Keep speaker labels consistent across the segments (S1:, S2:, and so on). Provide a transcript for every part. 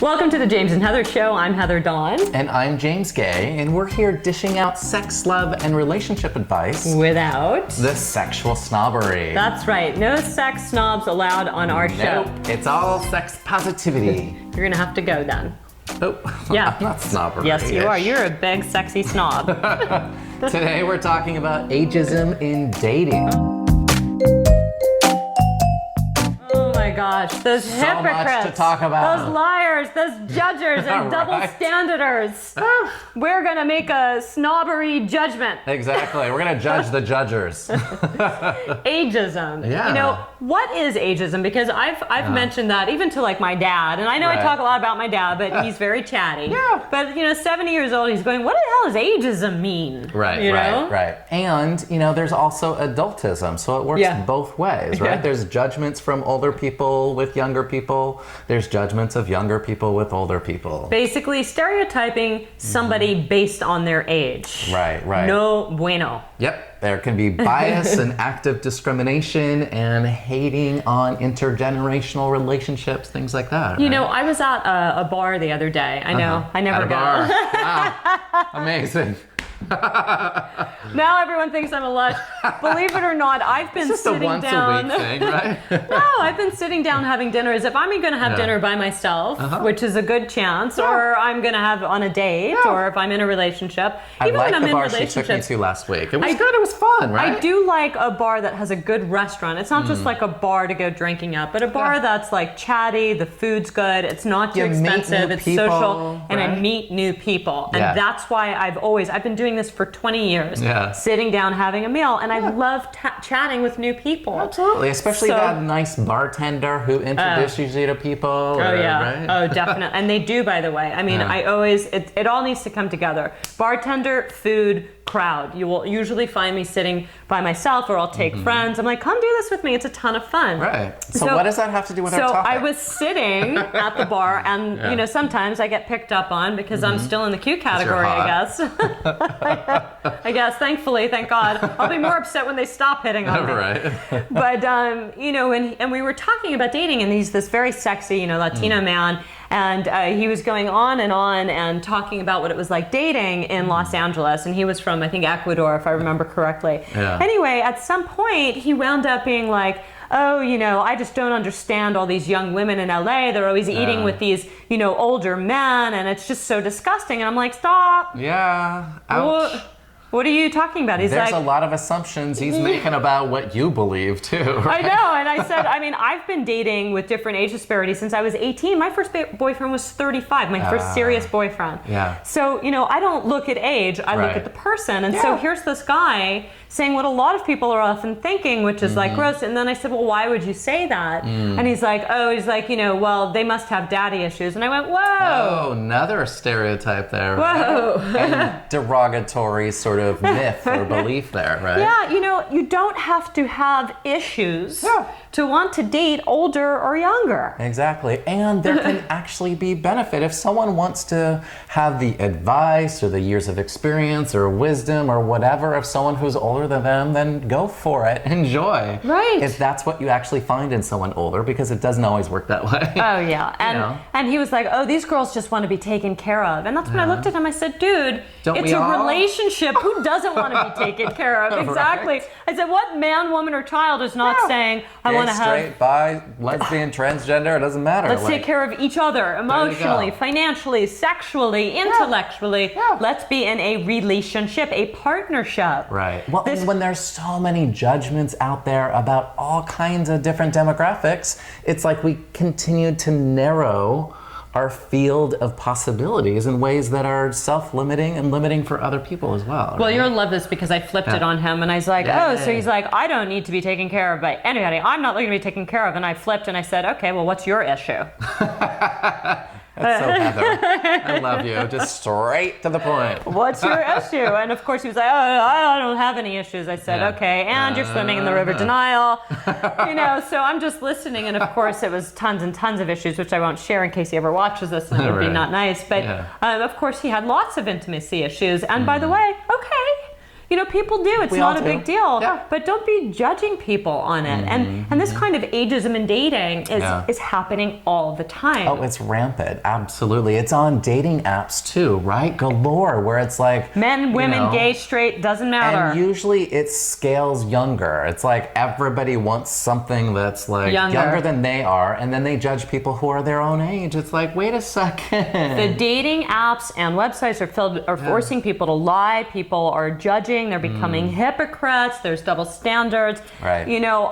S1: Welcome to the James and Heather Show. I'm Heather Dawn.
S2: And I'm James Guay, and we're here dishing out sex, love, and relationship advice
S1: Without
S2: the sexual snobbery.
S1: That's right. No sex snobs allowed on our show.
S2: Nope. It's all sex positivity.
S1: You're going to have to go then.
S2: Oh,
S1: Yeah.
S2: I'm not snobbery.
S1: Yes, you are. You're a big, sexy snob.
S2: Today we're talking about ageism in dating.
S1: Oh my gosh, those hypocrites,
S2: much to talk about.
S1: Those liars, those judgers and double standarders. We're gonna make a snobbery judgment.
S2: Exactly. We're going to judge the judgers.
S1: Ageism.
S2: Yeah.
S1: You know, what is ageism? Because I've mentioned that even to like my dad, and I know I talk a lot about my dad, but he's very chatty.
S2: Yeah.
S1: But 70 years old, he's going, what the hell does ageism mean?
S2: Right,
S1: you know?
S2: right. And, there's also adultism, so it works both ways, right?
S1: Yeah.
S2: There's judgments from older people with younger people. There's judgments of younger people with older people.
S1: Basically, stereotyping somebody based on their age.
S2: Right.
S1: No bueno.
S2: Yep, there can be bias and active discrimination and hating on intergenerational relationships, things like that.
S1: You know, I was at a bar the other day. I know, I never
S2: At a
S1: go.
S2: bar. Wow, amazing.
S1: Now everyone thinks I'm a lush. Believe it or not, I've been
S2: It's just
S1: sitting
S2: a once
S1: down.
S2: a week thing, right?
S1: No, I've been sitting down having dinner as if I'm going to have dinner by myself, which is a good chance, or I'm going to have on a date, or if I'm in a relationship.
S2: I
S1: Even
S2: like
S1: when I'm
S2: the
S1: in
S2: bar she took me
S1: relationships.
S2: to last week. It was good. It was fun, right?
S1: I do like a bar that has a good restaurant. It's not just like a bar to go drinking at, but a bar that's like chatty, the food's good, it's not too
S2: You meet
S1: expensive,
S2: new
S1: it's
S2: people,
S1: social, and I
S2: right?
S1: meet new people. And
S2: Yeah.
S1: that's why I've been doing this for 20 years,
S2: Yeah.
S1: sitting down having a meal, and I love chatting with new people.
S2: Absolutely, especially
S1: So-
S2: that nice bartender who introduces you to people.
S1: Oh yeah.
S2: Right?
S1: Oh, definitely. And they do, by the way. I mean, it all needs to come together. Bartender, food, crowd. You will usually find me sitting by myself, or I'll take friends. I'm like, come do this with me. It's a ton of fun.
S2: Right. So what does that have to do with our
S1: So
S2: topic?
S1: I was sitting at the bar, and sometimes I get picked up on because I'm still in the cute category, I guess. I guess, thankfully, thank God. I'll be more upset when they stop hitting on me.
S2: Right.
S1: But and we were talking about dating, and he's this very sexy, Latino man, and he was going on and talking about what it was like dating in Los Angeles, and he was from, I think, Ecuador, if I remember correctly.
S2: Yeah.
S1: Anyway, at some point, he wound up being like, oh, I just don't understand all these young women in LA. They're always eating with these, older men, and it's just so disgusting. And I'm like, stop.
S2: Yeah. Ouch.
S1: What are you talking about? He's
S2: There's
S1: like,
S2: a lot of assumptions he's making about what you believe, too.
S1: I know, and I said, I've been dating with different age disparities since I was 18. My first boyfriend was 35, my first serious boyfriend.
S2: Yeah.
S1: So, I don't look at age, I look at the person. And so here's this guy saying what a lot of people are often thinking, which is like gross. And then I said, well, why would you say that? And he's like, well, they must have daddy issues. And I went, whoa.
S2: Oh, another stereotype there.
S1: Whoa.
S2: And derogatory sort of myth or belief there, right?
S1: Yeah, you don't have to have issues to want to date older or younger.
S2: Exactly. And there can actually be benefit. If someone wants to have the advice or the years of experience or wisdom or whatever of someone who's older than them, then go for it. Enjoy.
S1: Right.
S2: If that's what you actually find in someone older, because it doesn't always work that way.
S1: Oh, yeah. And he was like, oh, these girls just want to be taken care of. And that's when I looked at him, I said, dude,
S2: Don't
S1: it's
S2: we
S1: a
S2: all?
S1: relationship. Who doesn't want to be taken care of? Exactly.
S2: Right.
S1: I said, what man, woman, or child is not saying, I want to have...
S2: straight, bi, lesbian, transgender, it doesn't matter.
S1: Let's take care of each other emotionally,
S2: go.
S1: financially, sexually, intellectually.
S2: Yeah.
S1: Let's be in a relationship, a partnership.
S2: Right. Well, and when there's so many judgments out there about all kinds of different demographics, it's like we continue to narrow our field of possibilities in ways that are self-limiting and limiting for other people as well.
S1: Well,
S2: right?
S1: you'll love this because I flipped it on him, and I was like, so he's like, I don't need to be taken care of by anybody. I'm not looking to be taken care of. And I flipped and I said, okay, well, what's your issue?
S2: That's so Heather. I love you. Just straight to the point.
S1: What's your issue? And of course he was like, oh, I don't have any issues. I said, okay, and you're swimming in the river denial. So I'm just listening. And of course it was tons and tons of issues, which I won't share in case he ever watches this, and it would be not nice. But of course he had lots of intimacy issues. And by the way, okay, You know, people do. It's
S2: We all
S1: not a
S2: do.
S1: big deal.
S2: Yeah.
S1: But don't be judging people on it. And this kind of ageism in dating is happening all the time.
S2: Oh, it's rampant. Absolutely. It's on dating apps too, right? Galore, where it's like
S1: men, women,
S2: you know,
S1: gay, straight, doesn't matter.
S2: And usually it scales younger. It's like everybody wants something that's like younger than they are, and then they judge people who are their own age. It's like, wait a second.
S1: The dating apps and websites are forcing people to lie. People are judging. They're becoming hypocrites. There's double standards.
S2: Right.
S1: You know,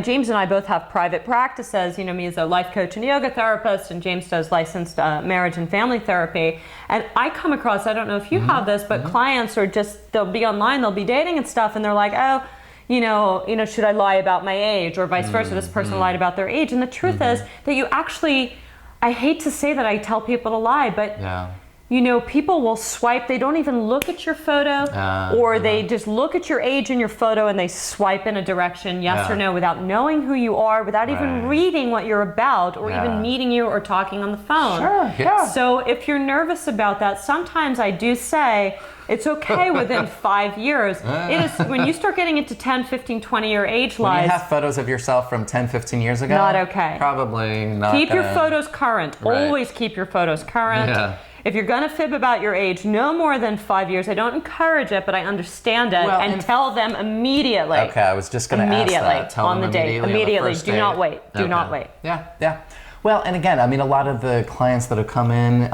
S1: James and I both have private practices. You know, me as a life coach and yoga therapist, and James does licensed marriage and family therapy. And I come across, I don't know if you have this, but clients are just, they'll be online, they'll be dating and stuff, and they're like, oh, you know, should I lie about my age, or vice versa? This person lied about their age, and the truth is that you actually, I hate to say that I tell people to lie, but.
S2: Yeah.
S1: You know, people will swipe, they don't even look at your photo, or they just look at your age in your photo and they swipe in a direction, yes or no, without knowing who you are, without even reading what you're about, or even meeting you or talking on the phone.
S2: Sure, yeah.
S1: So if you're nervous about that, sometimes I do say, it's okay within 5 years. It is when you start getting into 10, 15, 20-year age lies.
S2: When you have photos of yourself from 10, 15 years ago?
S1: Not okay.
S2: Probably not.
S1: Keep your photos current.
S2: Right.
S1: Always keep your photos current.
S2: Yeah.
S1: If you're going to fib about your age, no more than 5 years. I don't encourage it, but I understand it,
S2: Well,
S1: and tell them immediately.
S2: Okay, I was just going to ask that. Tell
S1: on
S2: them
S1: the date. Immediately. Do not wait. Do not wait.
S2: Yeah. Well, and again, I mean, a lot of the clients that have come in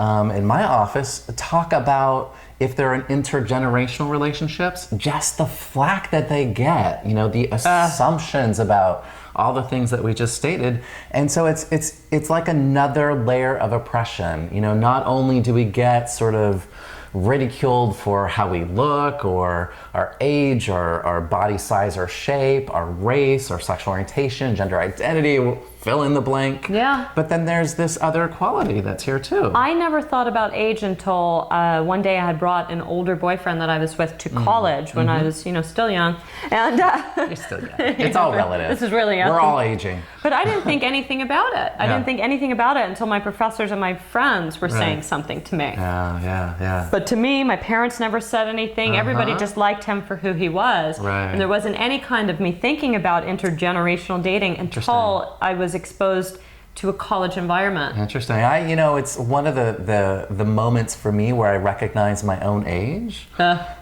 S2: my office talk about if they're in intergenerational relationships, just the flack that they get, you know, the assumptions about all the things that we just stated. And so it's like another layer of oppression. You know, not only do we get sort of ridiculed for how we look, or our age, or our body size or shape, our race, our sexual orientation, gender identity, fill in the blank.
S1: Yeah.
S2: But then there's this other quality that's here too.
S1: I never thought about age until one day I had brought an older boyfriend that I was with to college when I was, you know, still young. And
S2: You're still young. It's all relative.
S1: This is really young.
S2: We're all aging.
S1: But I didn't think anything about it. I didn't think anything about it until my professors and my friends were saying something to me.
S2: Yeah.
S1: But to me, my parents never said anything. Everybody just liked him for who he was.
S2: Right.
S1: And there wasn't any kind of me thinking about intergenerational dating until I was exposed to a college environment.
S2: Interesting. It's one of the moments for me where I recognize my own age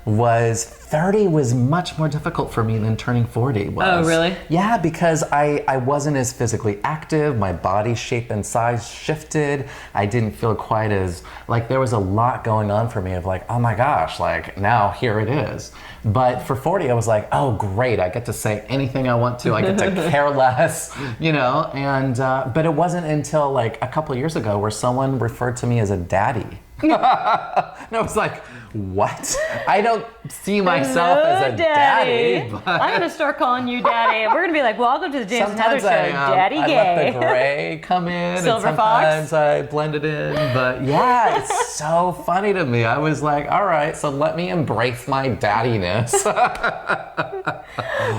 S2: was 30 was much more difficult for me than turning 40 was.
S1: Oh, really?
S2: Yeah, because I wasn't as physically active. My body shape and size shifted. I didn't feel quite as, like, there was a lot going on for me of like, oh my gosh, like now here it is. But for 40, I was like, oh great, I get to say anything I want to. I get to care less, you know? And, but it wasn't until like a couple years ago where someone referred to me as a daddy. And I was like, what? I don't see myself as a daddy. But
S1: I'm going to start calling you daddy. And we're going to be like, welcome to the James and Heather Show, Daddy Gay.
S2: I let the gray come in,
S1: Silver
S2: and sometimes I blend it in. But yeah, it's so funny to me. I was like, all right, so let me embrace my daddiness.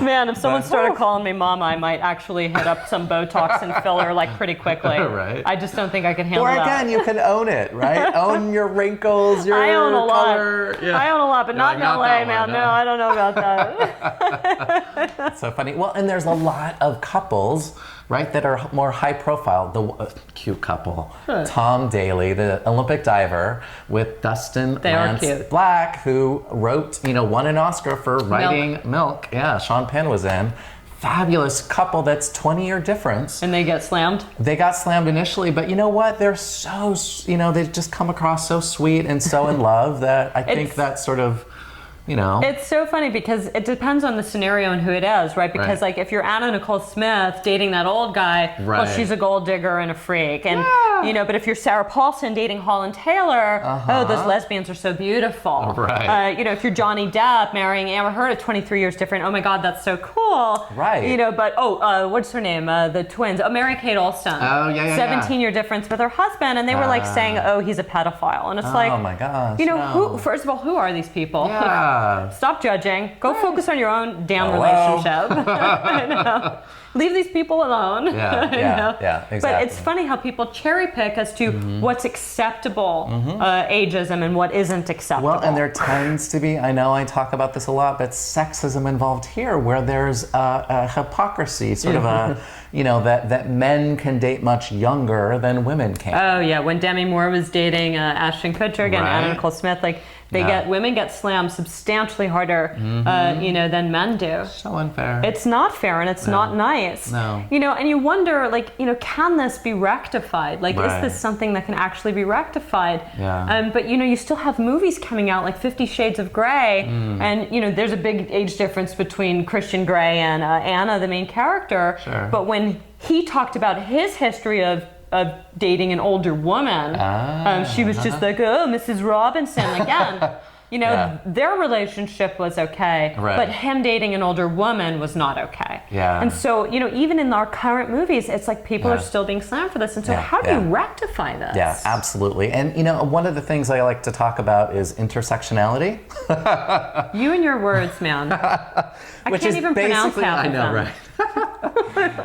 S1: Man, if someone started calling me mama, I might actually hit up some Botox and filler like pretty quickly.
S2: Right.
S1: I just don't think I can handle that.
S2: Or again, you can own it, right? Own your wrinkles, your
S1: I own a
S2: color.
S1: lot. Yeah. I own a lot, but not in LA, man. No, I don't know about that.
S2: That's so funny. Well, and there's a lot of couples, right, that are more high profile. The cute couple, Tom Daley, the Olympic diver, with Dustin Lance Black, who wrote, won an Oscar for writing Milk. Yeah, Sean Penn was in. Fabulous couple that's 20-year difference.
S1: And they get slammed?
S2: They got slammed initially, but you know what? They're so, they just come across so sweet and so in love that I think that sort of,
S1: It's so funny because it depends on the scenario and who it is, right? Because like if you're Anna Nicole Smith dating that old guy, well, she's a gold digger and a freak. And, but if you're Sarah Paulson dating Holland Taylor, oh, those lesbians are so beautiful.
S2: Right.
S1: If you're Johnny Depp marrying Amber Heard at 23 years different, oh my God, that's so cool.
S2: Right.
S1: But, what's her name? The twins. Oh, Mary-Kate Olsen.
S2: Oh, yeah.
S1: 17-year difference with her husband. And they were like saying, oh, he's a pedophile. And it's like,
S2: oh my gosh.
S1: who, first of all, who are these people?
S2: Yeah.
S1: Stop judging. Go focus on your own damn relationship. Leave these people alone.
S2: Yeah, exactly.
S1: But it's funny how people cherry pick as to what's acceptable ageism and what isn't acceptable.
S2: Well, and there tends to be, I know I talk about this a lot, but sexism involved here, where there's a hypocrisy, sort of a, that men can date much younger than women can.
S1: Oh yeah, when Demi Moore was dating Ashton Kutcher and Anna Nicole Smith, like women get slammed substantially harder, than men do.
S2: So unfair.
S1: It's not fair and it's not nice.
S2: No.
S1: And you wonder, can this be rectified? Is this something that can actually be rectified?
S2: Yeah.
S1: But you still have movies coming out like 50 Shades of Grey, and there's a big age difference between Christian Grey and Anna, the main character.
S2: Sure.
S1: But when he talked about his history of dating an older woman, she was just like, oh, Mrs. Robinson again. Their relationship was okay, but him dating an older woman was not okay.
S2: Yeah.
S1: And so, even in our current movies, it's like people are still being slammed for this. And so how do you rectify this?
S2: Yeah, absolutely. And, one of the things I like to talk about is intersectionality.
S1: You and your words, man. I can't even pronounce half of them.
S2: I know, right?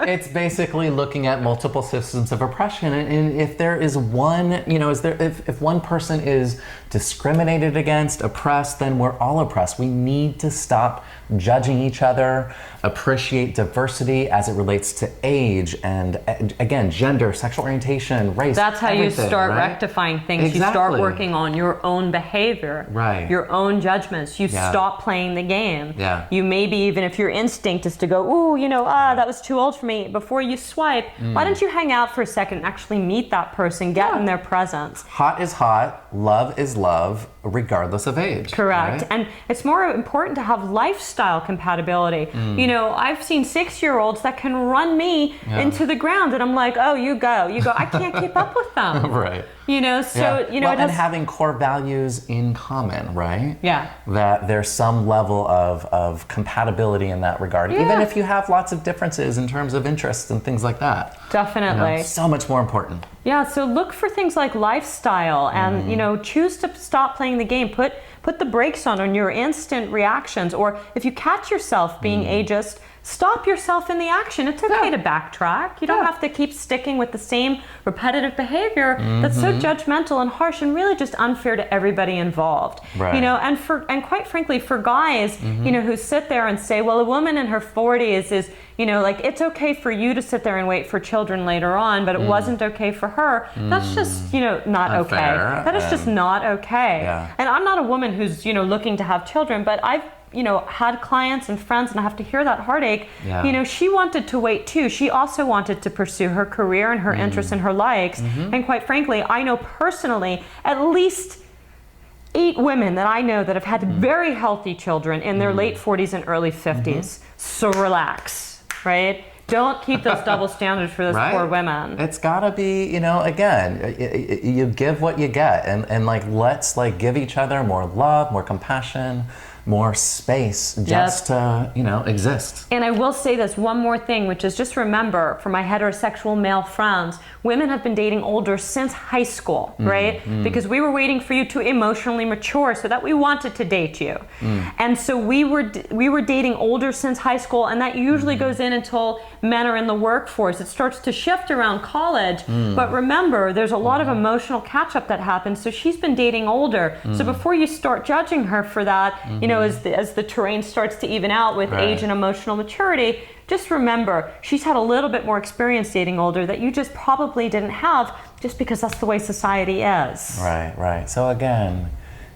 S2: It's basically looking at multiple systems of oppression, and if there is one, if one person is discriminated against, oppressed, then we're all oppressed. We need to stop judging each other, appreciate diversity as it relates to age and again, gender, sexual orientation, race.
S1: That's how you start rectifying things.
S2: Exactly.
S1: You start working on your own behavior, your own judgments. You stop playing the game.
S2: Yeah.
S1: You maybe, even if your instinct is to go, ooh, that was too old for me, before you swipe, why don't you hang out for a second and actually meet that person, get in their presence.
S2: Hot is hot, love is love, regardless of age.
S1: Correct.
S2: Right?
S1: And it's more important to have lifestyle compatibility. I've seen 6-year-olds that can run me into the ground, and I'm like, oh, you go. I can't keep up with them.
S2: Right.
S1: And
S2: having core values in common, right?
S1: Yeah.
S2: That there's some level of compatibility in that regard, even if you have lots of differences in terms of interests and things like that.
S1: Definitely.
S2: So much more important.
S1: Yeah, so look for things like lifestyle and, choose to stop playing the game. Put the brakes on your instant reactions, or if you catch yourself being ageist, stop yourself in the action. It's okay to backtrack. You don't have to keep sticking with the same repetitive behavior that's so judgmental and harsh and really just unfair to everybody involved.
S2: Right.
S1: And quite frankly, for guys, who sit there and say, well, a woman in her 40s is, it's okay for you to sit there and wait for children later on, but it wasn't okay for her. That's just, not
S2: Unfair,
S1: okay. That is just not okay.
S2: Yeah.
S1: And I'm not a woman who's, looking to have children, but I've had clients and friends, and I have to hear that heartache.
S2: Yeah.
S1: She wanted to wait too. She also wanted to pursue her career and her interests and her likes. And quite frankly, I know personally at least 8 women that I know that have had very healthy children in their late 40s and early 50s. So relax, right? Don't keep those double standards for those poor women.
S2: It's gotta be, again, you give what you get, and let's give each other more love, more compassion, more space just to, exist.
S1: And I will say this one more thing, which is just remember, for my heterosexual male friends, women have been dating older since high school, right? Because we were waiting for you to emotionally mature so that we wanted to date you. And so we were dating older since high school, and that usually goes in until men are in the workforce. It starts to shift around college, but remember, there's a lot of emotional catch-up that happens, so she's been dating older. So before you start judging her for that, as the terrain starts to even out with age and emotional maturity, just remember, she's had a little bit more experience dating older that you just probably didn't have, just because that's the way society is.
S2: Right. So again,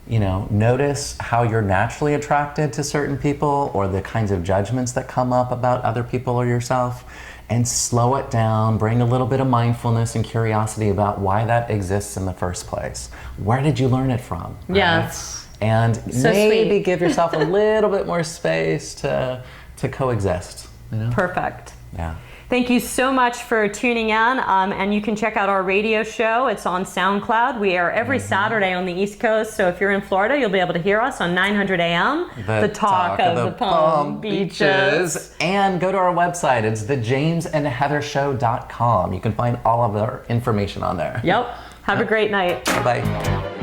S2: notice how you're naturally attracted to certain people, or the kinds of judgments that come up about other people or yourself, and slow it down, bring a little bit of mindfulness and curiosity about why that exists in the first place. Where did you learn it from? Right?
S1: Yes.
S2: And
S1: so
S2: maybe
S1: sweet.
S2: give yourself a little bit more space to coexist.
S1: Perfect.
S2: Yeah.
S1: Thank you so much for tuning in, and you can check out our radio show. It's on SoundCloud. We air every Saturday on the East Coast, so if you're in Florida, you'll be able to hear us on 900 AM, the talk of the Palm Beaches.
S2: And go to our website. It's thejamesandheathershow.com. You can find all of our information on there.
S1: Yep. Have a great night.
S2: Bye-bye.